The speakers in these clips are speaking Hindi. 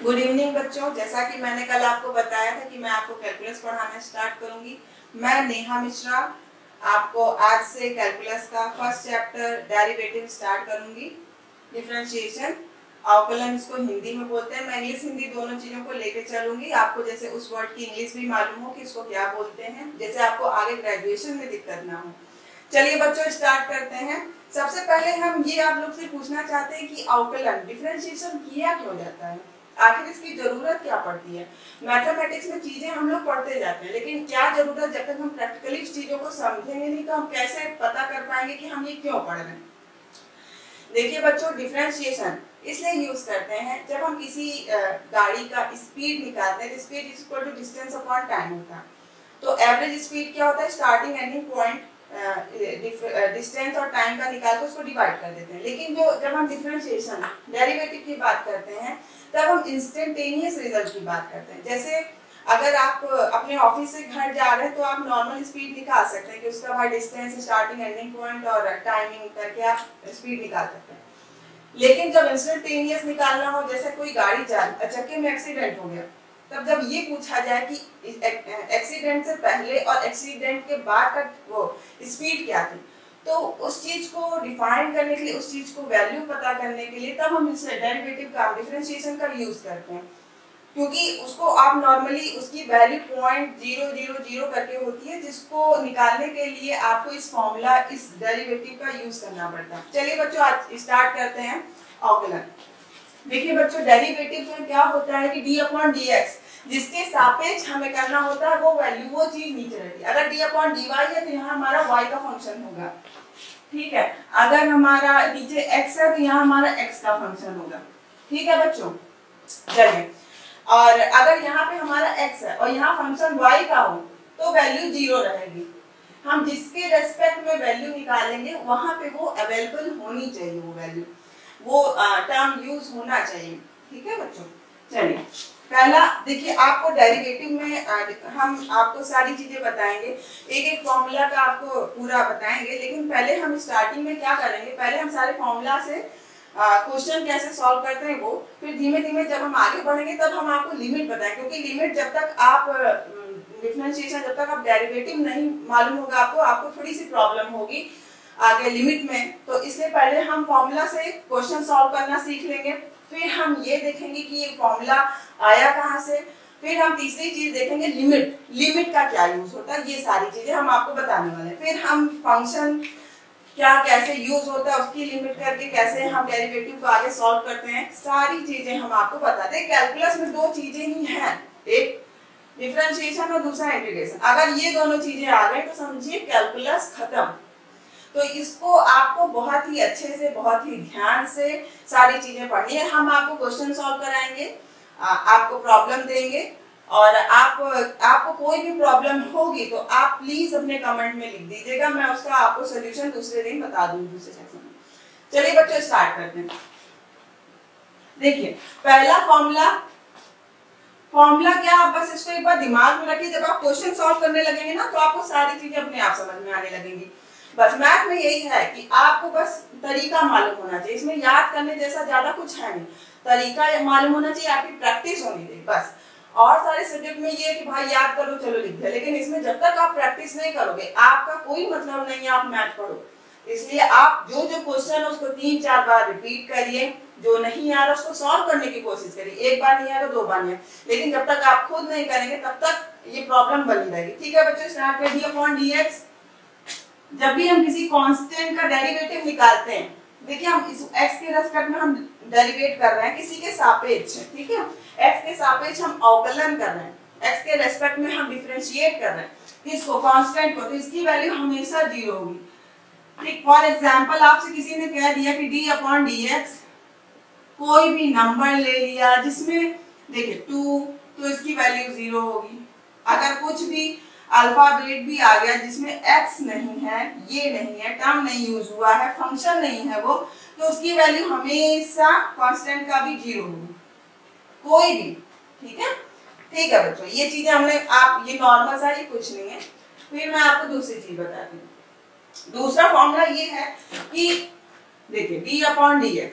गुड इवनिंग बच्चों, जैसा कि मैंने कल आपको बताया था कि मैं आपको कैलकुलस पढ़ाना स्टार्ट करूंगी। मैं नेहा मिश्रा आपको आज से कैलकुलस का फर्स्ट चैप्टर डेरिवेटिव स्टार्ट करूंगी। डिफरेंशिएशन, अवकलन इसको हिंदी में बोलते हैं। मैं इंग्लिश हिंदी दोनों चीजों को लेके चलूंगी। आपको जैसे उस वर्ड की इंग्लिश भी मालूम हो कि इसको क्या बोलते हैं, जैसे आपको आगे ग्रेजुएशन में दिक्कत ना हो। चलिए बच्चों स्टार्ट करते हैं। सबसे पहले हम ये आप लोग से पूछना चाहते हैं कि अवकलन डिफरेंशिएशन किया क्यों जाता है, आखिर इसकी जरूरत क्या पड़ती है। मैथमेटिक्स में चीजें हम लोग पढ़ते जाते हैं, लेकिन क्या जरूरत, जब तक हम प्रैक्टिकली इस चीजों को समझेंगे नहीं तो हम कैसे पता कर पाएंगे कि हम ये क्यों पढ़ रहे हैं। देखिए बच्चों, डिफरेंशिएशन इसलिए यूज करते हैं जब हम किसी गाड़ी का स्पीड निकालते हैं। Speed is equal to distance upon time होता है। तो एवरेज स्पीड क्या होता है, स्टार्टिंग एंडिंग पॉइंट डिस्टेंस और टाइम का निकाल के उसको डिवाइड कर देते हैं। लेकिन जब हम डिफरेंशिएशन डेरिवेटिव की बात करते हैं तब हम इंस्टेंटेनियस रिजल्ट की बात करते हैं। जैसे अगर आप अपने ऑफिस से घर जा रहे हैं तो आप नॉर्मल स्पीड निकाल सकते हैं कि उसका by distance, starting ending point और टाइमिंग करके आप स्पीड निकाल सकते हैं। लेकिन जब इंस्टेंटेनियस निकालना हो, जैसे कोई गाड़ी चक्के में एक्सीडेंट हो गया, तब जब ये पूछा जाए कि एक्सीडेंट से पहले और एक्सीडेंट के बाद का वो स्पीड क्या थी, तो उस चीज को डिफाइन करने के लिए, उस चीज को वैल्यू पता करने के लिए तब हम इस डेरिवेटिव का, डिफरेंशिएशन का यूज करते हैं। क्योंकि उसको आप नॉर्मली उसकी वैल्यू 0.000 करके होती है, जिसको निकालने के लिए आपको इस फॉर्मूला, इस डेरिवेटिव का यूज करना पड़ता है। चलिए बच्चों आज स्टार्ट करते हैं अवकलन। देखिए बच्चों, डेरिवेटिव में क्या होता है कि d/dx जिसके सापेक्ष हमें करना होता है वो वैल्यू, वो चीज नीचे रहती है। अगर d/dy है तो यहाँ हमारा y का फंक्शन होगा, ठीक है। अगर हमारा नीचे x है तो यहाँ हमारा x का फंक्शन होगा, ठीक है बच्चों। चलिए, और अगर यहाँ पे हमारा x है और यहाँ फंक्शन y का हो तो वैल्यू 0 रहेगी। हम जिसके रेस्पेक्ट में वैल्यू निकालेंगे वहां पे वो अवेलेबल होनी चाहिए, वो वैल्यू, वो टर्म यूज होना चाहिए, ठीक है बच्चों। चलिए पहला देखिए, आपको डेरिवेटिव में हम आपको सारी चीजें बताएंगे, एक एक फॉर्मूला का आपको पूरा बताएंगे। लेकिन पहले हम स्टार्टिंग में क्या करेंगे, पहले हम सारे फॉर्मूला से क्वेश्चन कैसे सॉल्व करते हैं वो, फिर धीमे धीमे जब हम आगे बढ़ेंगे तब हम आपको लिमिट बताएं। क्योंकि लिमिट जब तक आप डिफरेंशिएशन, जब तक आप डेरिवेटिव नहीं मालूम होगा आपको थोड़ी सी प्रॉब्लम होगी आगे लिमिट में। तो इसलिए पहले हम फॉर्मूला से क्वेश्चन सॉल्व करना सीख लेंगे, फिर हम ये देखेंगे कि ये फॉर्मूला आया कहाँ से, फिर हम तीसरी चीज देखेंगे लिमिट का क्या यूज होता है। ये सारी चीजें हम आपको बताने वाले हैं। फिर हम फंक्शन क्या कैसे यूज होता है उसकी लिमिट करके कैसे हम डेरिवेटिव को आगे सॉल्व करते हैं, सारी चीजें हम आपको बताते हैं। कैलकुलस में दो चीजें ही हैं, एक डिफरेंशिएशन और दूसरा इंटीग्रेशन। अगर ये दोनों चीजें आ गई तो समझिए कैलकुलस खत्म। तो इसको आपको बहुत ही अच्छे से, बहुत ही ध्यान से सारी चीजें पढ़नी है। हम आपको क्वेश्चन सॉल्व कराएंगे, आपको प्रॉब्लम देंगे, और आपको कोई भी प्रॉब्लम होगी तो आप प्लीज अपने कमेंट में लिख दीजिएगा, मैं उसका आपको सोल्यूशन दूसरे दिन बता दूंगी दूसरे सेक्शन में। चलिए बच्चों स्टार्ट करते हैं। देखिए पहला फॉर्मूला क्या, आप बस इसको एक बार दिमाग में रखिए। जब आप क्वेश्चन सॉल्व करने लगेंगे ना तो आपको सारी चीजें अपने आप समझ में आने लगेंगी। बस मैथ में यही है कि आपको बस तरीका मालूम होना चाहिए, इसमें याद करने जैसा ज्यादा कुछ है नहीं, तरीका मालूम होना चाहिए, आपकी प्रैक्टिस होनी चाहिए बस। और सारे सब्जेक्ट में ये है कि भाई याद करो चलो लिख दिया, लेकिन इसमें जब तक आप प्रैक्टिस नहीं करोगे आपका कोई मतलब नहीं है आप मैथ पढ़ो। इसलिए आप जो क्वेश्चन है उसको 3-4 बार रिपीट करिए, जो नहीं आ रहा उसको सॉल्व करने की कोशिश करिए। एक बार नहीं आएगा, 2 बार नहीं आएगा, लेकिन जब तक आप खुद नहीं करेंगे तब तक ये प्रॉब्लम बनी रहेगी, ठीक है बच्चों। स्टार्ट कर d/dx। जब भी हम किसी कांस्टेंट का डेरिवेटिव निकालते हैं, देखिए हम इस x के रेस्पेक्ट में हम डेरिवेट कर रहे हैं किसी के सापेक्ष, ठीक है। x के सापेक्ष हम अवकलन कर रहे हैं, x के रेस्पेक्ट में हम डिफरेंशिएट कर रहे हैं इसको, कांस्टेंट को, तो इसकी वैल्यू हमेशा 0 होगी, ठीक। फॉर एग्जांपल आपसे किसी ने कह दिया कि d/dx कोई भी नंबर ले लिया जिसमें देखिए 2, तो इसकी वैल्यू 0 होगी। अगर कुछ भी अल्फाबेट भी आ गया जिसमें x नहीं है, ये नहीं है, टर्म नहीं यूज हुआ है, फंक्शन नहीं है वो, तो उसकी वैल्यू हमेशा कांस्टेंट का भी 0 होगी, कोई भी, ठीक है। ठीक है बच्चों, ये चीजें हमने, आप ये नॉर्मल सा, ये कुछ नहीं है। फिर मैं आपको दूसरी चीज बताती हूँ। दूसरा फॉर्मूला ये है कि देखिए d/dx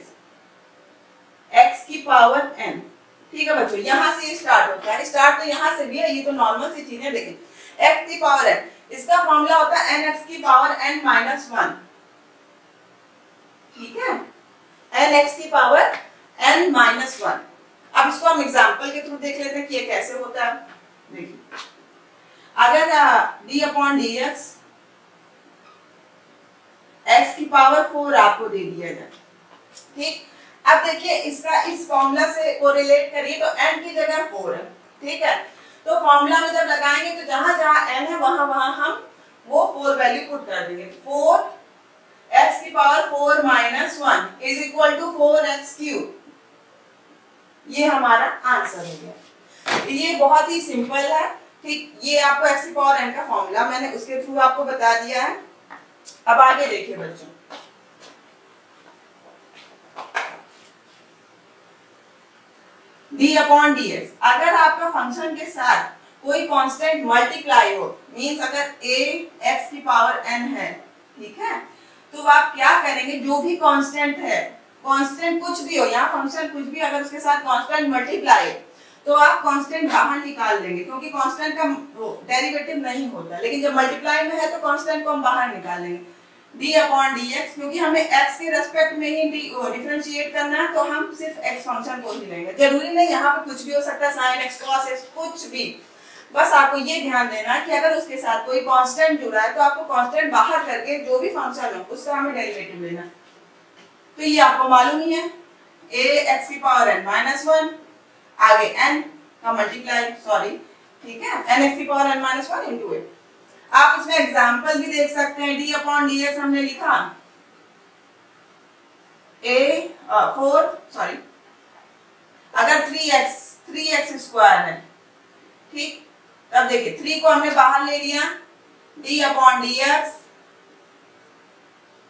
x की पावर n, ठीक है बच्चों, यहाँ से स्टार्ट होता है, स्टार्ट तो यहाँ से भी है, ये तो नॉर्मल सी चीजें। देखिए x की पावर n, इसका फॉर्मूला होता है nx की पावर n माइनस 1, ठीक है, nx की पावर n माइनस 1। अब इसको हम एग्जांपल के थ्रू देख लेते हैं कि ये कैसे होता है। देखिए अगर d upon d x x की पावर 4 आपको दे दिया जाए, ठीक। अब देखिए इसका इस फॉर्मूला से कोरिलेट करिए तो n की जगह 4 है, ठीक है। तो फॉर्मूला में जब लगाएंगे तो जहां जहां n है वहां वहां हम वो 4 वैल्यू पुट कर देंगे। 4 x की power 4 minus 1 is equal to 4x cube, ये हमारा आंसर हो गया। ये बहुत ही सिंपल है, ठीक। ये आपको x की पावर n का फॉर्मूला मैंने उसके थ्रू आपको बता दिया है। अब आगे देखिए बच्चों, d अपॉन डी एक्स, अगर आपका फंक्शन के साथ कोई कांस्टेंट मल्टीप्लाई हो, मींस अगर a x की पावर n है, ठीक है, तो आप क्या करेंगे, जो भी कांस्टेंट है, कांस्टेंट कुछ भी हो, यहाँ फंक्शन कुछ भी, अगर उसके साथ कांस्टेंट मल्टीप्लाई तो आप कांस्टेंट बाहर निकाल देंगे, क्योंकि कांस्टेंट का डेरिवेटिव नहीं होता, लेकिन जब मल्टीप्लाई में है तो कांस्टेंट को हम बाहर निकाल देंगे। d अपॉन डी एक्स, क्योंकि हमें x के रेस्पेक्ट में ही डिफरेंशिएट करना है तो हम सिर्फ x फंक्शन को ही लेंगे। जरूरी नहीं यहाँ पे कुछ भी हो सकता है, sin x cos x कुछ भी, बस आपको ये ध्यान देना है कि अगर उसके साथ कोई कांस्टेंट जुड़ा है तो आपको कांस्टेंट बाहर करके जो भी फंक्शन हो उसका हमें डेरिवेटिव लेना है। तो ये आपको मालूम ही है, a x की पावर n माइनस 1, आगे n का मल्टीप्लाई, सॉरी, ठीक है, n x की पावर n माइनस 1 इंटू ए। आप इसमें एग्जाम्पल भी देख सकते हैं, d अपॉन डी एक्स हमने लिखा अगर 3x स्क्वायर है, ठीक, तब देखिए 3 को हमने बाहर ले लिया, d upon d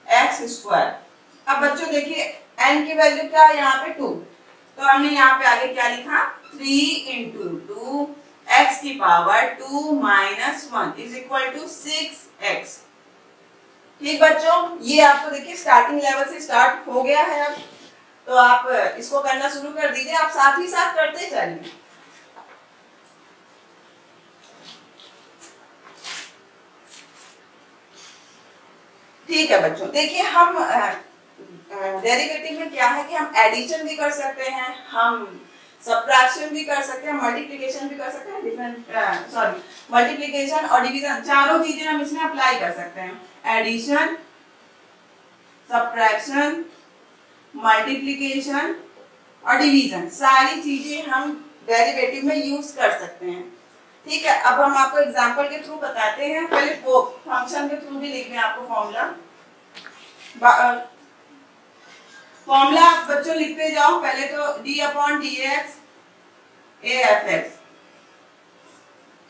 x square. अब बच्चों देखिए n की वैल्यू क्या है यहाँ पे 2, तो हमने यहाँ पे आगे क्या लिखा, 3 इंटू 2 x की power 2 minus 1 is equal to 6x। ठीक बच्चों, ये आपको देखिए स्टार्टिंग लेवल से स्टार्ट हो गया है। अब तो आप इसको करना शुरू कर दीजिए, आप साथ ही साथ करते चलिए। ठीक है बच्चों, देखिए हम डेरिवेटिव में क्या है कि हम एडिशन भी कर सकते हैं, हम सब्ट्रैक्शन भी कर सकते हैं, मल्टीप्लिकेशन भी कर सकते हैं, मल्टीप्लिकेशन और डिवीजन, चारों चीजें हम इसमें अप्लाई कर सकते हैं। एडिशन, सब्ट्रैक्शन, मल्टीप्लिकेशन और डिवीजन, सारी चीजें हम डेरिवेटिव में यूज कर सकते हैं। ठीक है, अब हम आपको एग्जांपल के थ्रू बताते हैं, पहले वो फंक्शन के थ्रू भी लिख दें आपको फॉर्मूला। फॉर्मूला बच्चों लिखते जाओ, पहले तो d upon d x A F x,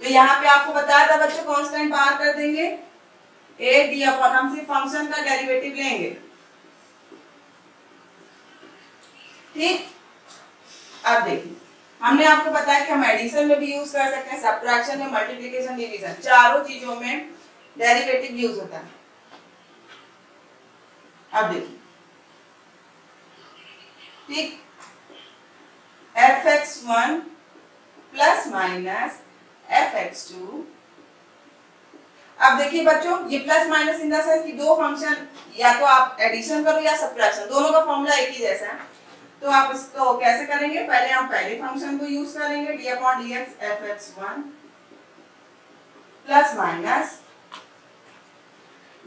तो यहाँ पे आपको बताया था बच्चों कांस्टेंट बाहर कर देंगे, ए डी अपॉन, हम सिर्फ फंक्शन का डेरिवेटिव लेंगे। ठीक, अब देखिए हमने आपको बताया कि हम एडिशन में भी यूज कर सकते हैं, सब्ट्रैक्शन में, मल्टीप्लिकेशन, डिवीजन, चारों चीजों में डेरिवेटिव यूज होता है। अब देखिए, ठीक, fx1 प्लस माइनस fx2। अब देखिए बच्चों, ये plus minus in the sense कि दो फंक्शन, या तो आप एडिशन करो या सब्ट्रैक्शन, दोनों का फॉर्मूला एक ही जैसा है। तो आप इसको कैसे करेंगे, पहले हम पहले फंक्शन को यूज करेंगे, d upon d x fx1 plus minus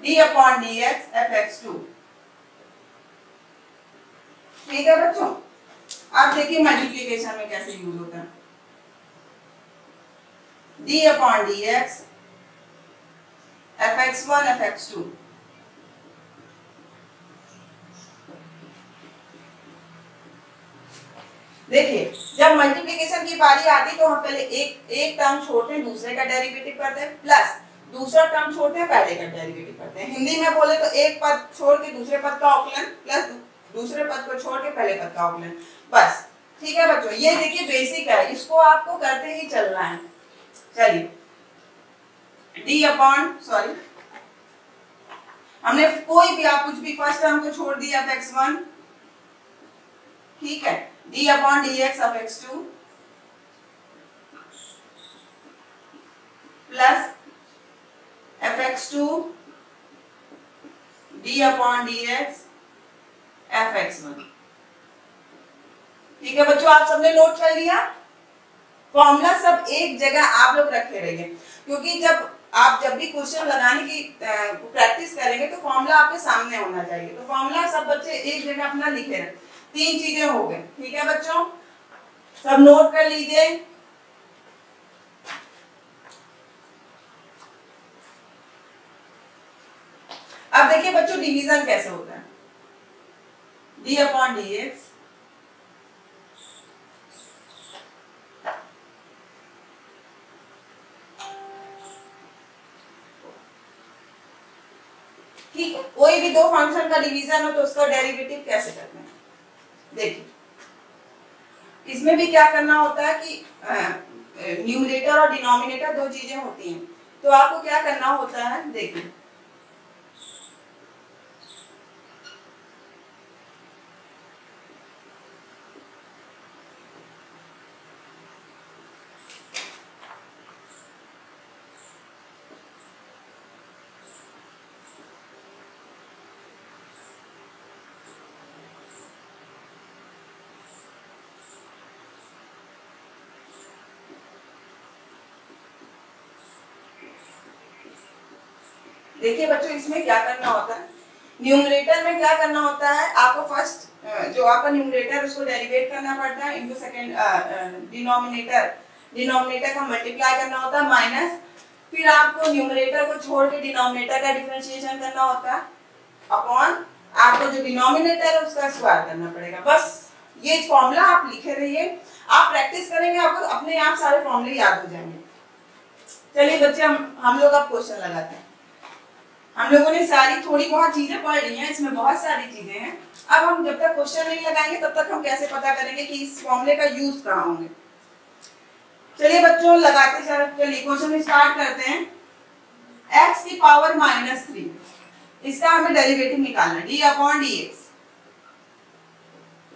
d upon d x fx2। ठीक है बच्चों, अब देखिए मल्टीप्लिकेशन में कैसे यूज होता है, d upon d x fx1 fx2। देखिए जब मल्टीप्लिकेशन की बारी आती तो हम पहले एक टर्म छोड़ते हैं, दूसरे का डेरिवेटिव करते हैं, प्लस दूसरा टर्म छोड़ते हैं, पहले का डेरिवेटिव करते हैं। हिंदी में बोले तो एक पद छोड़ के दूसरे पद का अवकलन, प्लस दूसरे पद को छोड़ के पहले पद का अवकलन, बस। ठीक है बच्चों, ये देखिए बेसिक है, इसको आपको करते ही चलना है। चलिए, d अपॉन, सॉरी, हमने कोई भी, आप कुछ भी फर्स्ट टर्म को छोड़ दिया fx1, ठीक है, d upon d x of x2 plus fx2 d upon dx fx1। ठीक है बच्चों, आप सबने नोट कर लिया। फॉर्मूला सब एक जगह आप लोग रखे रहिए, क्योंकि जब भी क्वेश्चन लगाने की प्रैक्टिस करेंगे तो फॉर्मूला आपके सामने होना चाहिए। तो फॉर्मूला सब बच्चे एक जगह अपना लिखे रहे। 3 चीजें हो गई। ठीक है बच्चों, सब नोट कर लीजिए। अब देखिए बच्चों, डिवीजन कैसे होता है। d अपॉन dx ठीक है, कोई भी दो फंक्शन का डिवीजन हो तो उसका डेरिवेटिव कैसे करना है। देखिए, इसमें भी क्या करना होता है कि न्यूमरेटर और डिनोमिनेटर दो चीजें होती हैं। तो आपको क्या करना होता है, देखिए देखिए बच्चों, इसमें क्या करना होता है, न्यूमरेटर में क्या करना होता है, आपको फर्स्ट जो आपका न्यूमरेटर उसको डेरिवेट करना पड़ता है इनटू सेकंड डिनोमिनेटर का मल्टीप्लाई करना होता है माइनस, फिर आपको न्यूमरेटर को छोड़ के डिनोमिनेटर का डिफरेंशिएशन करना होता है अपॉन आपको जो डिनोमिनेटर है उसका स्क्वायर करना पड़ेगा। बस ये फॉर्मूला आप लिखे रहिए, आप प्रैक्टिस करेंगे आपको अपने आप सारे फॉर्मूले याद हो जाएंगे। चलिए बच्चे, हम लोग अब क्वेश्चन लगाते हैं। हम लोगों ने सारी थोड़ी बहुत चीजें पढ़ ली हैं, इसमें बहुत सारी चीजें हैं। अब हम जब तक क्वेश्चन नहीं लगाएंगे तब तक हम कैसे पता करेंगे कि इस फॉर्मूले का यूज कहाँ होंगे। चलिए बच्चों, लगाते चलिए क्वेश्चन स्टार्ट करते हैं। x की पावर -3, इसका हमें डेरिवेटिव निकालना है d अपॉन dx।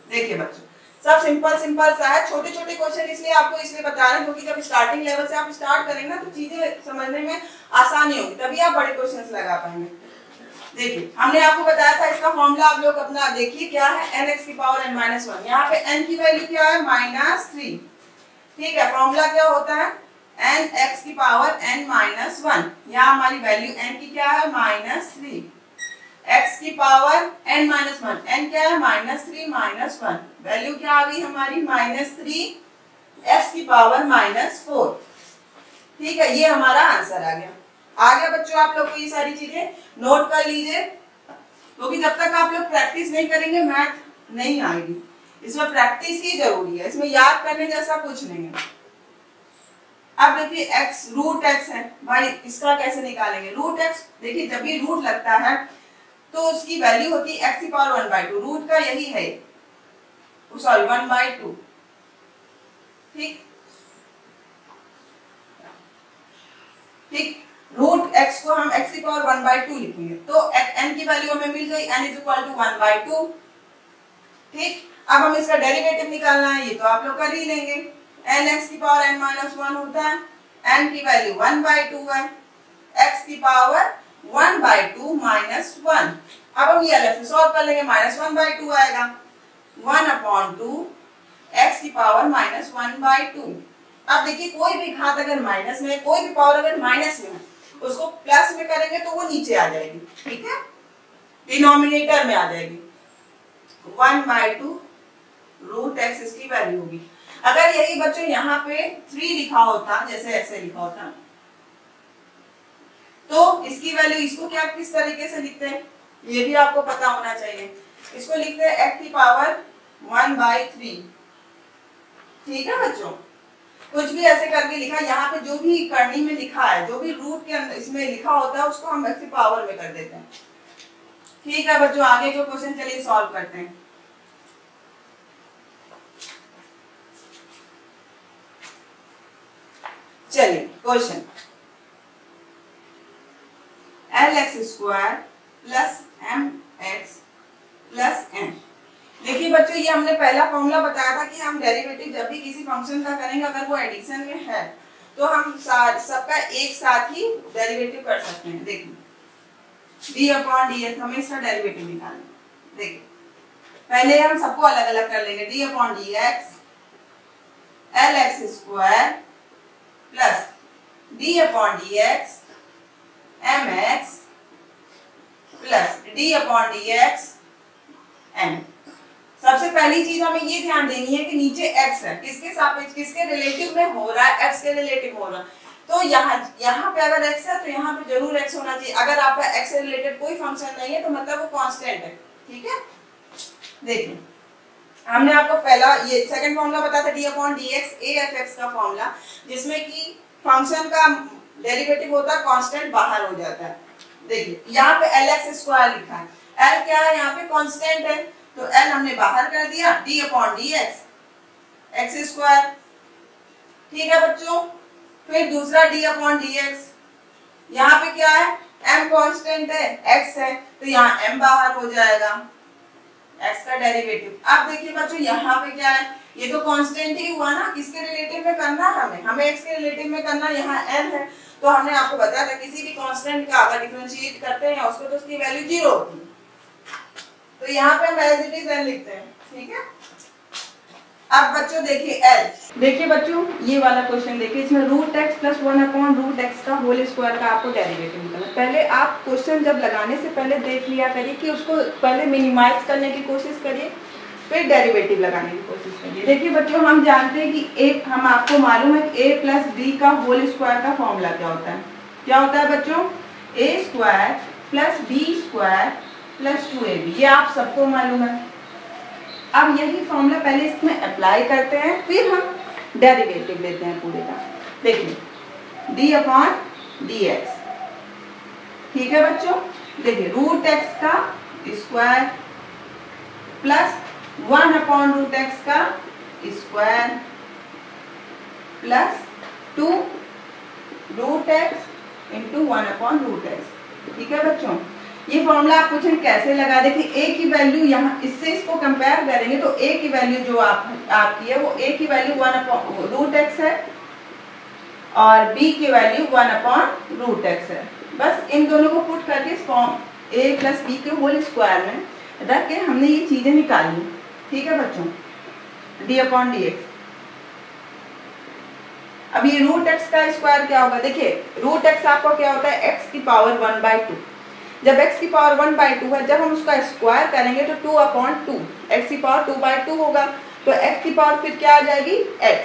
देखिए बच्चों, सब सिंपल सा है। छोटे छोटे क्वेश्चन इसलिए बता रहे हैं क्योंकि जब स्टार्टिंग लेवल से आप स्टार्ट करेंगे ना तो चीजें समझने में आसानी होगी, तभी आप बड़े क्वेश्चंस लगा पाएंगे। देखिए, हमने आपको बताया था इसका फॉर्मूला आप लोग अपना देखिए क्या है, nx की पावर n-1। यहाँ पे n की वैल्यू क्या है, -3। ठीक है, फॉर्मूला क्या होता है, nx की पावर n-1। यहाँ हमारी वैल्यू n की क्या है, -3। x की पावर n-1, n क्या है, -3 -1, वैल्यू क्या आ गई हमारी -3, x की पावर -4। ठीक है, ये हमारा आंसर आ गया। बच्चों, आप लोग को ये सारी चीजें नोट कर लीजिए, क्योंकि जब तक आप लोग प्रैक्टिस नहीं करेंगे मैथ नहीं आएगी। इसमें प्रैक्टिस ही जरूरी है, इसमें याद करने जैसा कुछ नहीं है। अब देखिए x √x है भाई, इसका कैसे निकालेंगे। √x, देखिए जब भी रूट लगता है तो उसकी वैल्यू होती है x की पावर 1/2। रूट का यही है, सॉरी 1/2। ठीक, √x को हम x की पावर 1/2 लिखेंगे, तो n की वैल्यू हमें मिल गई, n = 1/2। ठीक, अब हम इसका डेरिवेटिव निकालना है, ये तो आप लोग कर ही लेंगे। nx की पावर n-1 होता है, n की वैल्यू 1/2 है, x की पावर 1/2 -1। अब हम ये अलग से सॉल्व कर लेंगे, -1/2 आएगा, 1/2 x की पावर -1/2। अब देखिए, कोई भी घात अगर माइनस में है, कोई भी पावर अगर माइनस में है, उसको प्लस में करेंगे तो वो नीचे आ जाएगी। ठीक है, डिनोमिनेटर में आ जाएगी। 1/2 √x इसकी वैल्यू होगी। अगर यही बच्चों यहाँ पे 3 लिखा होता, जैसे ऐसे लिखा होता, तो इसकी वैल्यू, इसको क्या किस तरीके से लिखते हैं ये भी आपको पता होना चाहिए। इसको लिखते हैं x की पावर 1/3। ठीक है बच्चों, कुछ भी ऐसे करके लिखा, यहाँ पे जो भी करनी में लिखा है, जो भी रूट के अंदर इसमें लिखा होता है उसको हम x की पावर में कर देते हैं। ठीक है बच्चों, आगे के क्वेश्चन चलिए सॉल्व करते हैं। चलिए क्वेश्चन, lx² + mx + n। देखिए बच्चों, ये हमने पहला फॉर्मूला बताया था कि हम डेरिवेटिव जब भी किसी फंक्शन का करेंगे, अगर वो एडिशन में है तो हम सबका एक साथ ही डेरिवेटिव कर सकते हैं। देखिए डी अपॉन डी एक्स, हमें इसका डेरिवेटिव निकालना है। देखिए पहले हम सबको अलग अलग कर लेंगे। D upon d x l x square plus d upon d x m x plus d upon d x m. सबसे पहली चीज हमें ये ध्यान देनी है कि नीचे x है, किसके सापेक्ष, किसके रिलेटिव में हो रहा है, x के रिलेटिव हो रहा है। तो यहाँ पे अगर x है तो यहाँ पे जरूर x होना चाहिए। अगर आपका x से रिलेटेड कोई फंक्शन नहीं है तो मतलब वो कांस्टेंट है। ठीक है, देखिए हमने आपको पहला ये सेकंड फॉर्मूला बताया था D upon d x A F x का फॉर्मूला, जिसमें कि फंक्शन का डेरिवेटिव होता है कांस्टेंट बाहर हो जाता है। देखिए यहाँ पे एल एक्स स्क्वायर लिखा है, एल क्या है यहाँ पे कांस्टेंट है, तो एल हमने बाहर कर दिया, D upon d x x square. ठीक है बच्चों, फिर दूसरा डी अपॉन डी एक्स, यहाँ पे क्या है m कांस्टेंट है, x है, तो यहाँ m बाहर हो जाएगा, x का डेरिवेटिव। अब देखिए बच्चों यहाँ पे क्या है, ये तो कांस्टेंट ही हुआ ना, किसके रिलेटिव में करना है हमें x के रिलेटिव में करना, यहाँ m है। तो हमने आपको बताया था किसी भी कांस्टेंट का अगर डिफरेंशिएट करते हैं उसको तो उसकी वैल्यू 0 होती है, तो यहाँ पे हम एज इट इज n लिखते हैं। ठीक है, अब बच्चों देखिए l, देखिए बच्चों ये वाला क्वेश्चन देखिए, इसमें root x plus 1 upon root x का होल स्क्वायर का आपको डेरिवेटिव निकालना। पहले आप क्वेश्चन जब लगाने से पहले देख लिया करिए कि उसको पहले मिनिमाइज करने की कोशिश करिए, फिर डेरिवेटिव लगाने की कोशिश करिए। देखिए बच्चों हम जानते हैं कि a, हम आपको मालूम है a प्लस बी का होल स्क्वायर का फॉर्मूला क्या होता है। क्या होता है बच्चों, a square plus b square plus 2ab, ये आप सबको मालूम है। अब यही फॉर्मूला पहले इसमें अप्लाई करते हैं, फिर हम डेरिवेटिव लेते हैं पूरे का। देखिए d अपॉन डी एक्स, ठीक है बच्चों, देखिए रूट एक्स का square plus 1 upon root x का square plus 2 root x into 1 upon root x. ठीक है बच्चों, ये फॉर्मूला आप पूछें कैसे लगा, देखिए a की वैल्यू यहाँ इससे इसको कंपेयर करेंगे तो a की वैल्यू जो आपकी है वो a की वैल्यू 1 अपॉन रूट एक्स है और b की वैल्यू 1 अपॉन रूट एक्स है। बस इन दोनों को पुट करके इस फॉर्म a प्लस बी के होल स्क्वायर में रख के हमने ये चीजें निकाली। ठीक है बच्चों, d अपॉन डी एक्स। अब ये रूट एक्स का स्क्वायर क्या होगा, देखिए रूट एक्स आपको क्या होता है x की पावर 1/2, जब x की पावर 1/2 है, जब हम उसका स्क्वायर करेंगे तो 2 अपॉन 2, x की पावर 2/2 होगा, तो x की पावर फिर क्या आ जाएगी x।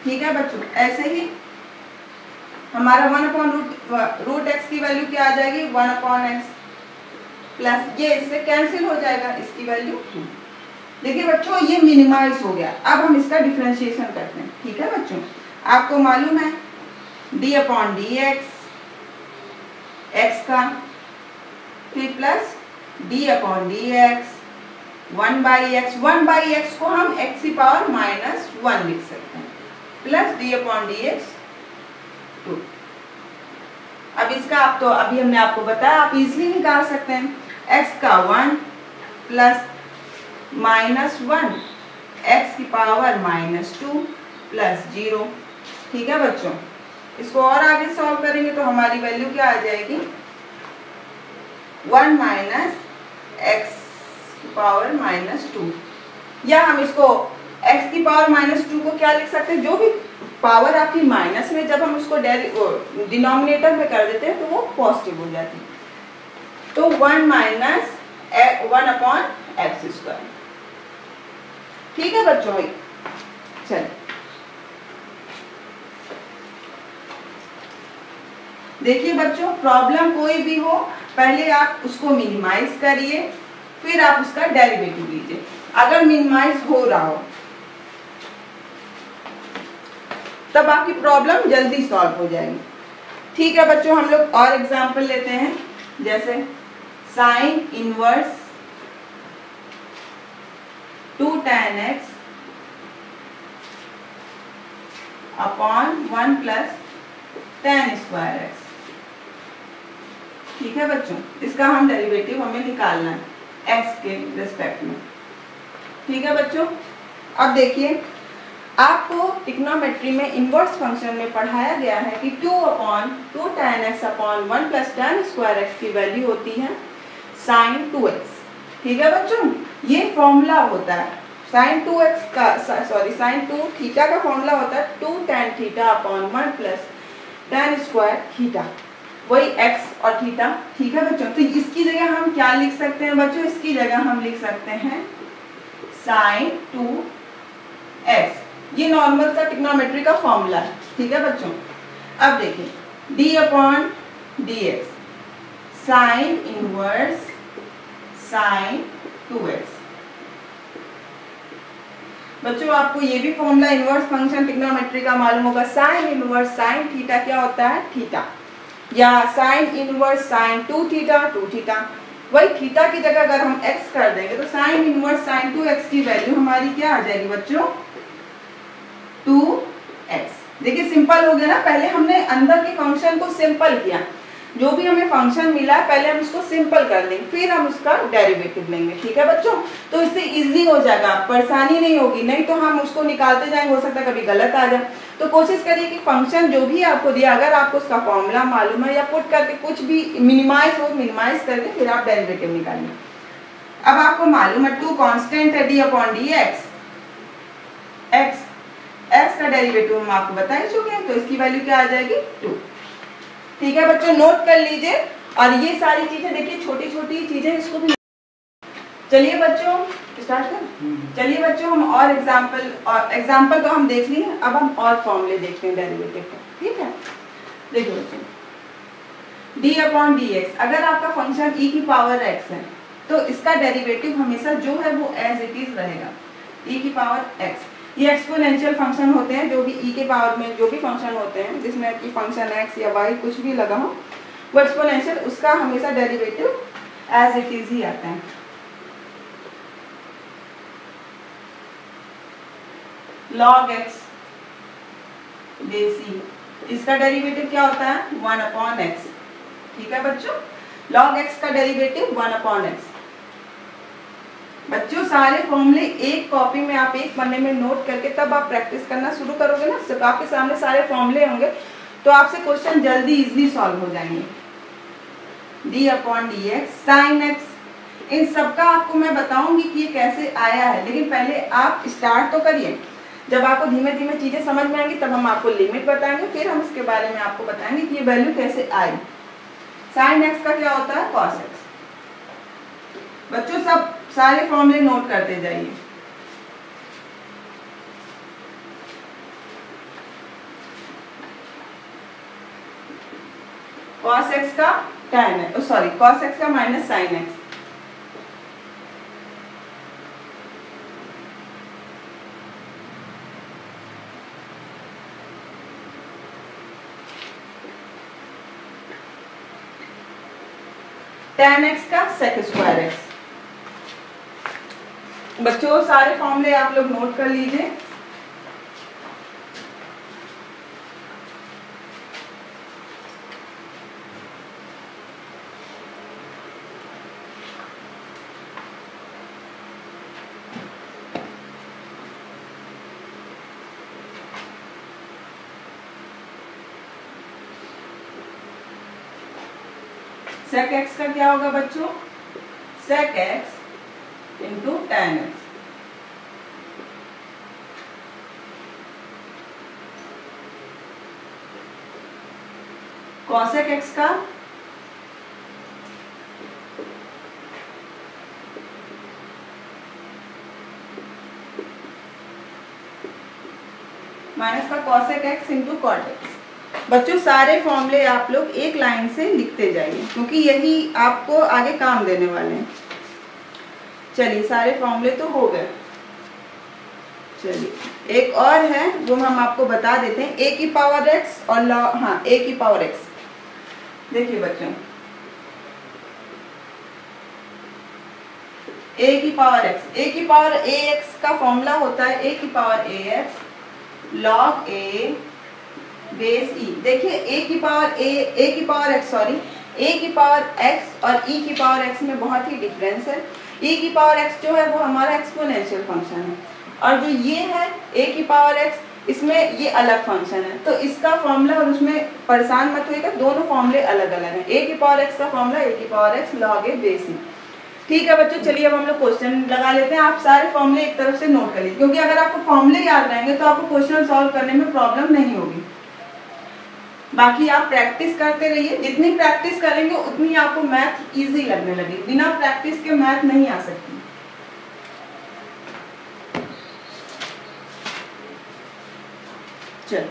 ठीक है बच्चों, ऐसे ही हमारा 1 अपॉन रूट x की वैल्यू क्या आ जाएगी 1 अपॉन x प्लस ये इससे कैंसिल हो जाएगा, इसकी वैल्यू 2। देखिए बच्चों ये मिनिमाइज हो गया, अब हम इसका डिफरेंशिएशन करते हैं। ठीक है बच्चों, आपको मालूम है d upon d x x का, फिर plus d upon d x 1/x को हम x की पावर -1 लिख सकते हैं plus d upon d x 2। अब इसका आप तो अभी हमने आपको बताया आप इजीली निकाल सकते हैं, x का 1 प्लस -1 x की पावर -2 प्लस 0। ठीक है बच्चों, इसको और आगे सॉल्व करेंगे तो हमारी वैल्यू क्या आ जाएगी 1 माइनस एक्स की पावर -2, या हम इसको x की पावर -2 को क्या लिख सकते हैं, जो भी पावर आपकी माइनस में जब हम उसको डिनोमिनेटर में कर देते हैं तो वो पॉजिटिव हो जाती है, तो 1 माइनस 1 अपॉन एक्स स्क्वायर। ठीक है बच्चों, चलिए देखिए बच्चों प्रॉब्लम कोई भी हो पहले आप उसको मिनिमाइज करिए, फिर आप उसका डेरिवेटिव लीजिए। अगर मिनिमाइज हो रहा हो तब आपकी प्रॉब्लम जल्दी सॉल्व हो जाएगी। ठीक है बच्चों, हम लोग और एग्जांपल लेते हैं, जैसे sine inverse 2 tan x upon 1 plus tan square x। ठीक है बच्चों, इसका हम डेरिवेटिव हमें निकालना है x के रिस्पेक्ट में। ठीक है बच्चों, अब देखिए आपको ट्रिग्नोमेट्री में इनवर्स फंक्शन में पढ़ाया गया है कि 2/2 tan x upon 1 plus tan square x की वैल्यू होती है sin 2x। ठीक है बच्चों, ये फॉर्मूला होता है sin 2x का sin 2 थीटा का फॉर्मूला होता है 2 tan theta upon 1 plus tan square theta, वही x और थीटा। ठीक है बच्चों, तो इसकी जगह हम क्या लिख सकते हैं बच्चों, इसकी जगह हम लिख सकते हैं sin 2x। ये नॉर्मल सा ट्रिग्नोमेट्री का फॉर्मूला है। ठीक है बच्चों, अब देखिए d upon dx sine inverse sin 2x। बच्चों आपको ये भी फॉर्मूला इनवर्स फंक्शन ट्रिग्नोमेट्री का मालूम होगा। साइन इनवर्स साइन थीटा क्या होता है, थीटा, या sine inverse sine 2 theta 2 theta. वही थीटा की जगह अगर हम x कर देंगे तो साइन इनवर्स साइन 2x की वैल्यू हमारी क्या आ जाएगी बच्चों, 2x। देखिए सिंपल हो गया ना, पहले हमने अंदर के फंक्शन को सिंपल किया, जो भी हमें फंक्शन मिला पहले हम उसको सिंपल कर लेंगे, फिर हम उसका डेरिवेटिव लेंगे। ठीक है बच्चों, तो इससे इजी हो जाएगा, परेशानी नहीं होगी, नहीं तो हम उसको निकालते जाएंगे, हो सकता है कभी गलत आ जाए। तो कोशिश करिए कि फंक्शन जो भी आपको दिया, अगर आपको उसका फॉर्मूला मालूम है या पुट करके कुछ भी मिनिमाइज हो, मिनिमाइज करके फिर आप डेरिवेटिव निकालिए। अब आपको मालूम है 2 कांस्टेंट है d अपॉन डी x का डेरिवेटिव हम आपको बता ही चुके हैं, तो इसकी वैल्यू क्या आ जाएगी 2। ठीक है बच्चों, नोट कर लीजिए। और ये सारी चीजें देखिए छोटी छोटी चीजें, इसको भी। चलिए बच्चों स्टार्ट कर। चलिए बच्चों हम और एग्जाम्पल तो हम देख लिए, अब हम और फॉर्मूले देखते हैं डेरिवेटिव का। ठीक है, देखो बच्चों d अपॉन dx, अगर आपका फंक्शन e की पावर x है तो इसका डेरिवेटिव हमेशा जो है वो एज इट इज रहेगा, e की पावर x। ये एक्सपोनेंशियल फंक्शन होते हैं, जो भी e के पावर में जो भी फंक्शन होते हैं जिसमें कि फंक्शन x या y कुछ भी लगा हो, वो एक्सपोनेंशियल, उसका हमेशा डेरिवेटिव एज इट इज ही आता है। log x बेस e, इसका डेरिवेटिव क्या होता है 1 अपॉन x। ठीक है बच्चों, log x का डेरिवेटिव 1 अपॉन x। बच्चों सारे फॉर्मूले एक कॉपी में आप एक पन्ने में नोट करके तब आप प्रैक्टिस करना शुरू करोगे ना, जब आपके सामने सारे फॉर्मूले होंगे तो आपसे क्वेश्चन जल्दी इजीली सॉल्व हो जाएंगे। d upon d x sine x, इन सबका आपको मैं बताऊंगी कि ये कैसे आया है, लेकिन पहले आप स्टार्ट तो करिए। जब आपको धीमे धीमे चीजें समझ में आएंगी तब हम आपको लिमिट बताएंगे, फिर हम इसके बारे में आपको बताएंगे कि ये वैल्यू कैसे आई। साइन एक्स का क्या होता है कॉस एक्स। बच्चों सब सारे फॉर्मूले नोट करते जाइए। कॉस एक्स का tan है, सॉरी कॉस एक्स का minus sine x. tan x का sec स्क्वायर एक्स। बच्चों सारे फॉर्मूले आप लोग नोट कर लीजिए। sec x का क्या होगा बच्चों, sec x into tan x। cosec x का माइनस का cosec x into cot x। बच्चों सारे फॉर्मूले आप लोग एक लाइन से लिखते जाइए, क्योंकि यही आपको आगे काम देने वाले हैं। चलिए सारे फॉर्मूले तो हो गए। चलिए एक और है वो हम आपको बता देते हैं, a की पावर x और हाँ a की पावर x। देखिए बच्चों a की पावर ax का फॉर्मूला होता है a की power ax log a base e। देखिए a की पावर x और e की पावर x में बहुत ही डिफरेंस है। e की पावर x जो है वो हमारा एक्सपोनेंशियल फंक्शन है और जो ये है a की पावर x, इसमें ये अलग फंक्शन है, तो इसका फॉर्मूला और उसमें परेशान मत होइएगा, दोनों फॉर्मूले अलग अलग हैं। a की पावर x का फॉर्मूला a की power x log a base e। ठीक है बच्चों, चलिए अब हम लोग क्वेश्चन लगा लेते हैं। आप सारे फॉर्मूले एक तरफ से नोट कर लीजिए, क्योंकि अगर आपको फॉर्मूले याद रहेंगे तो आपको क्वेश्चन सॉल्व करने में प्रॉब्लम नहीं होगी। बाकी आप प्रैक्टिस करते रहिए, जितनी प्रैक्टिस करेंगे उतनी आपको मैथ इजी लगने लगेगी, बिना प्रैक्टिस के मैथ नहीं आ सकती। चलो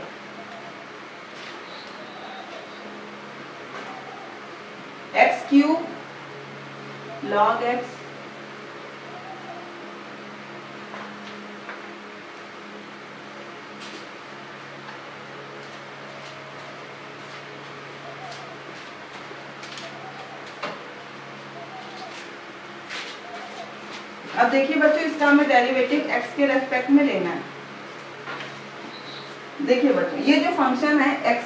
एक्स क्यूब log x अब देखिए बच्चों, इसका हमें डेरिवेटिव x के रेस्पेक्ट में लेना है। देखिए बच्चों, ये जो फंक्शन है x,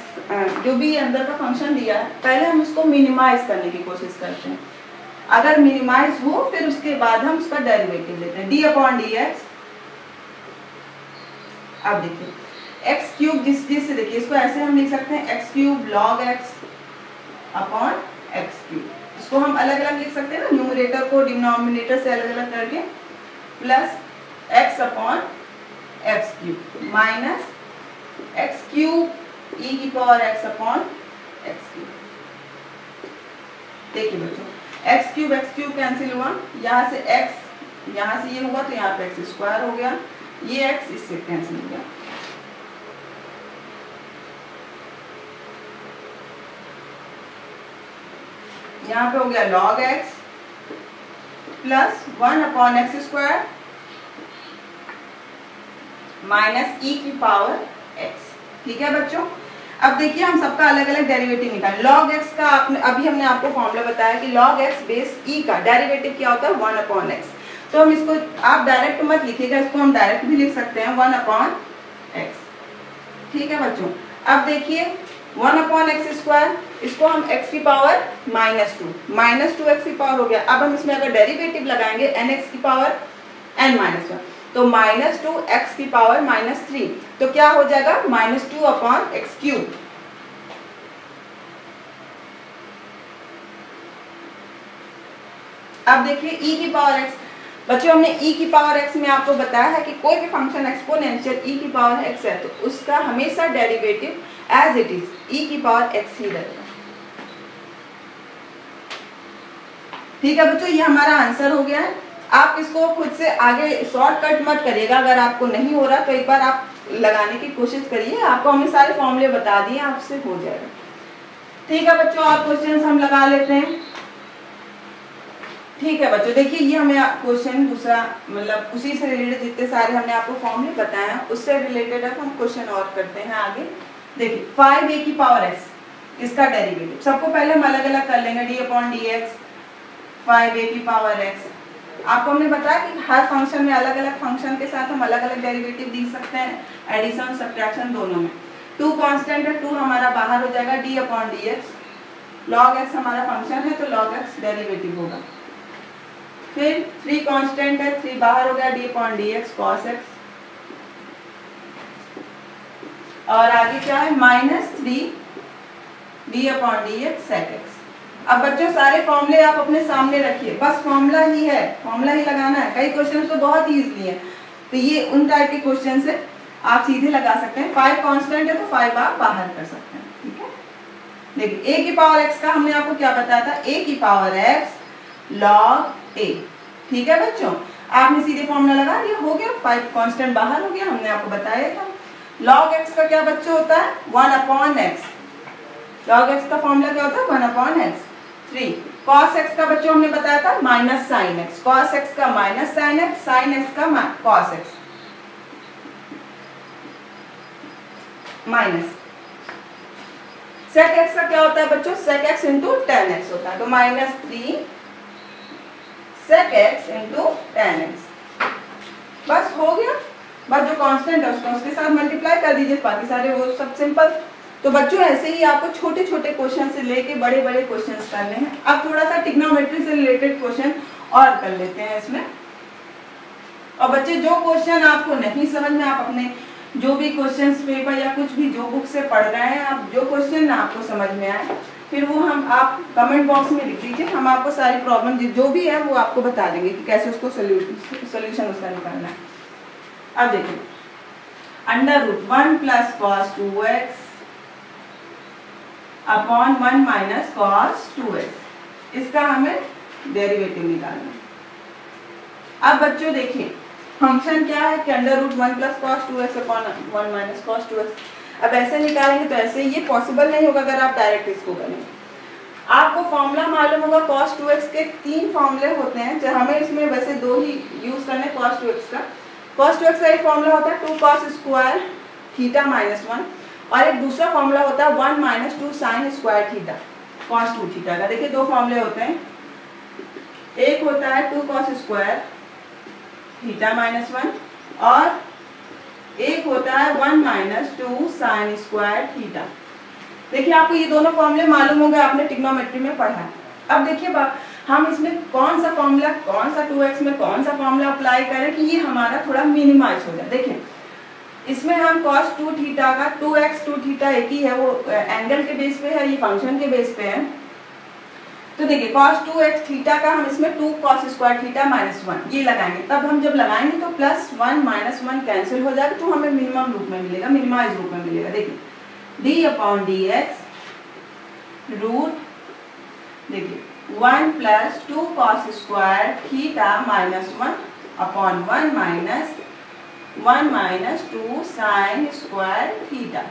जो भी अंदर का फंक्शन दिया है, पहले हम इसको मिनिमाइज करने की कोशिश करते हैं। अगर मिनिमाइज हो फिर उसके बाद हम उसका डेरिवेटिव लेते हैं, d अपॉन डी एक्स। अब देखिए एक्स क्यूब, जिस चीज से देखिए इसको ऐसे हम लिख सकते हैं x cube log x upon x cube. इसको हम अलग अलग लिख सकते हैं ना, न्यूमरेटर को डिनोमिनेटर से अलग अलग करके, plus x upon x cube minus x cube e की power x upon x cube. देखिए बच्चों, एक्स क्यूब कैंसिल हुआ, यहाँ से x, यहाँ से ये होगा तो यहाँ पे एक्स स्क्वायर हो गया, ये x इससे कैंसिल हो गया। यहाँ पे हो गया log x plus 1 upon x square minus e की पावर x। ठीक है बच्चों, अब देखिए हम सबका अलग अलग डेरिवेटिव निकालें। log x का अभी हमने आपको फॉर्मूला बताया कि log x बेस e का डेरिवेटिव क्या होता है 1 अपॉन x। तो हम इसको, आप डायरेक्ट मत लिखिएगा, इसको हम डायरेक्ट भी लिख सकते हैं 1 अपॉन x। ठीक है बच्चों, अब देखिए 1 अपॉन एक्स स्क्वायर, इसको हम x की पावर -2 x की पावर हो गया। अब हम इसमें अगर डेरिवेटिव लगाएंगे nx की पावर n-1, तो -2 x की पावर -3, तो क्या हो जाएगा -2 अपॉन एक्स क्यूब। अब देखिए e की पावर x, बच्चों हमने e की पावर x में आपको बताया है कि कोई भी फंक्शन एक्सपोनेंशियल e की पावर x है तो उसका हमेशा derivative as it is e की पावर x ही रहेगा। ठीक है बच्चों, ये हमारा आंसर हो गया है। आप इसको खुद से आगे शॉर्टकट मत करिएगा, अगर आपको नहीं हो रहा तो एक बार आप लगाने की कोशिश करिए। आपको हमने सारे फॉर्मूले बता दिए, आपसे हो जाएगा। ठीक है बच्चों, और क्वेश्चंस हम लगा लेते हैं। ठीक है बच्चों, देखिए ये हमें क्वेश्चन दूसरा, मतलब उसी से रिलेटेड जितने सारे हमने आपको फॉर्मूले बताए हैं उससे रिलेटेड अब हम क्वेश्चन और करते हैं आगे। देखिए 5a की पावर x, इसका डेरिवेटिव सबको पहले हम अलग अलग कर लेंगे, d upon d x 5a की पावर x। आपको हमने बताया कि हर फंक्शन में अलग अलग फंक्शन के साथ हम अलग अलग डेरिवेटिव दे सकते हैं, एडिशन सब्ट्रैक्शन दोनों में। 2 कांस्टेंट है, 2 हमारा बाहर हो जाएगा, d upon d x. Log x हमारा फंक्शन है तो लॉग एक्स डेरिवेटिव होगा। फिर 3 कांस्टेंट है, 3 बाहर हो गया, d upon d x cos x. और आगे क्या है -3 d upon d x sec x. अब बच्चों सारे फॉर्मूले आप अपने सामने रखिए, बस फॉर्मूला ही है, फॉर्मूला ही लगाना है। कई क्वेश्चन तो बहुत इजीली है, तो ये उन टाइप के क्वेश्चन से आप सीधे लगा सकते हैं। 5 कांस्टेंट है तो 5 आप बाहर कर सकते हैं। ठीक है, देखिए a की पावर x का हमने आपको क्या बताया था, a की पावर x log a। ठीक है बच्चों, आपने सीधे फॉर्मूला लगा दिया, हो गया, 5 कांस्टेंट बाहर हो गया, हमने आपको बताया था। log x का क्या बच्चों होता है 1 अपॉन x। log x का फॉर्मूला क्या होता है 1 अपॉन x। 3 cos x का बच्चों हमने बताया था minus sine x, cos x का minus sine x, sine x का cos x minus. sec x का क्या होता है बच्चों, sec x into tan x होता है, तो -3 sec x into tan x। बस हो गया, बस जो कांस्टेंट है उसको उसके साथ मल्टीप्लाई कर दीजिए, बाकी सारे वो सब सिंपल। तो बच्चों ऐसे ही आपको छोटे छोटे क्वेश्चन से लेके बड़े बड़े क्वेश्चंस करने हैं। अब थोड़ा सा ट्रिग्नोमेट्री से रिलेटेड क्वेश्चन और कर लेते हैं इसमें। और और बच्चे जो क्वेश्चन आपको नहीं समझ में, आप अपने जो भी क्वेश्चन पेपर या कुछ भी जो बुक से पढ़ रहे हैं, आप जो क्वेश्चन ना आपको समझ में आए फिर वो आप कमेंट बॉक्स में लिख दीजिए, हम आपको सारी प्रॉब्लम जो भी है वो आपको बता देंगे कि कैसे उसको सोल्यूशन उसका निकालना है। अब देखिए √1 plus cos 2x upon 1 minus cos 2x, इसका हमें डेरिवेटिव निकालना है। अब बच्चों देखिए फंक्शन क्या है कि √1 plus cos 2x upon 1 minus cos 2x। अब ऐसे निकालेंगे तो ऐसे ये पॉसिबल नहीं होगा अगर आप डायरेक्ट इसको करें। आपको फॉर्मूला मालूम होगा कॉस 2x के 3 फॉर्मूले होते हैं, जो हमें इसमें वैसे 2 ही यूज करने कॉस 2x का। कॉस 2x का एक फॉर्मूला होता है 2 cos स्क्वायर थीटा माइनस 1, और एक दूसरा फॉर्मूला होता है 1 minus 2 sine square theta cos 2 theta का। देखिए 2 फॉर्मूले होते हैं, एक होता है 2 cos स्क्वायर थीटा माइनस 1 और एक होता है 1 माइनस 2 साइन स्क्वायर थीटा। देखिए आपको ये दोनों फॉर्मूले मालूम होंगे, आपने ट्रिग्नोमेट्री में पढ़ा है। अब देखिए हम इसमें कौन सा फॉर्मूला, कौन सा 2x में कौन सा फॉर्मूला अप्लाई करें कि ये हमारा थोड़ा मिनिमाइज हो जाए। देखिए इसमें हम cos 2 थीटा का 2x 2 थीटा एक ही है, वो एंगल के बेस पे है, ये फंक्शन के बेस पे है। तो देखिए cos 2x थीटा का हम इसमें 2 cos स्क्वायर थीटा माइनस 1 ये लगाएंगे, तब हम जब लगाएंगे तो प्लस 1 माइनस 1 कैंसिल हो जाएगा, तो हमें मिनिमम रूप में मिलेगा, मिनिमाइज रूप में मिलेगा। देखिए d अपॉन dx रूट देखिए 1 plus 2 cos square theta minus 1 upon 1 minus 2 sine square theta.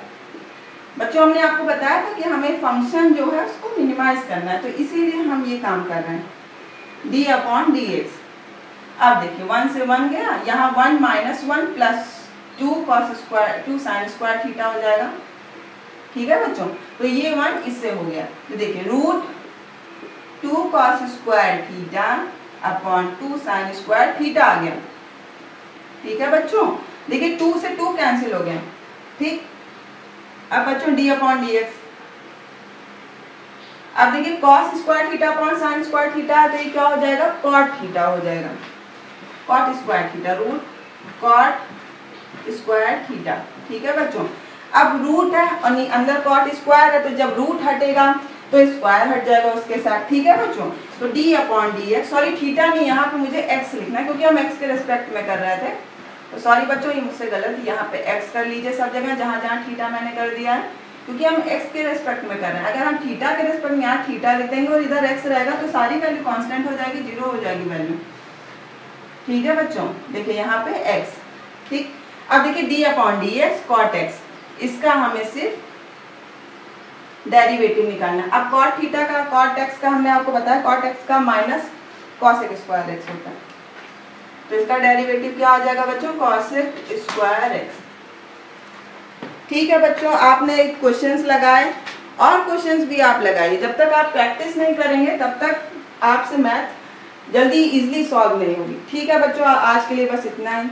बच्चों हमने आपको बताया था कि हमें फंक्शन जो है उसको मिनिमाइज करना है, तो इसीलिए हम ये काम कर रहे हैं d अपॉन dx। अब देखिए 1 से 1 गया, यहाँ 1 minus 1 plus 2 cos square 2 sine square theta हो जाएगा। ठीक है बच्चों, तो ये 1 इससे हो गया, तो देखिए root 2 cos square theta upon 2 sine square theta आ गया। ठीक है बच्चों, देखिए 2 से 2 कैंसिल हो गया। ठीक, अब बच्चों d अपॉन dx, अब देखिए cos square theta upon sine square theta, तो ये क्या हो जाएगा cot थीटा हो जाएगा, cot square theta root cot square theta. ठीक है बच्चों, अब रूट है और अंदर cot स्क्वायर है, तो जब रूट हटेगा तो स्क्वायर हट जाएगा उसके साथ। ठीक है बच्चों, तो d upon dx, sorry theta नहीं, यहाँ पे मुझे x लिखना है क्योंकि हम x के रिस्पेक्ट में कर रहे थे, तो सॉरी बच्चों ये मुझसे गलत, यहाँ पे x कर लीजिए सब जगह जहाँ जहाँ थीटा मैंने कर दिया है, क्योंकि हम x के रिस्पेक्ट में कर रहे हैं। अगर हम थीटा के रिस्पेक्ट में यहाँ थीटा लिख देंगे और इधर x रहेगा तो सारी वैल्यू कांस्टेंट हो जाएगी, 0 हो जाएगी वैल्यू। ठीक है बच्चों, देखिए यहाँ पे x। ठीक, अब देखिए d upon dx cot x, इसका हमें सिर्फ डेरिवेटिव निकालना है। अब cot थीटा का cot x का हमने आपको बताया cot x का माइनस cos स्क्वायर x होता है, तो इसका डेरिवेटिव क्या आ जाएगा बच्चों cos स्क्वायर x। ठीक है बच्चों, आपने क्वेश्चंस लगाए और क्वेश्चंस भी आप लगाइए, जब तक आप प्रैक्टिस नहीं करेंगे तब तक आपसे मैथ जल्दी इजीली सॉल्व नहीं होगी। ठीक है बच्चों, आज के लिए बस इतना ही।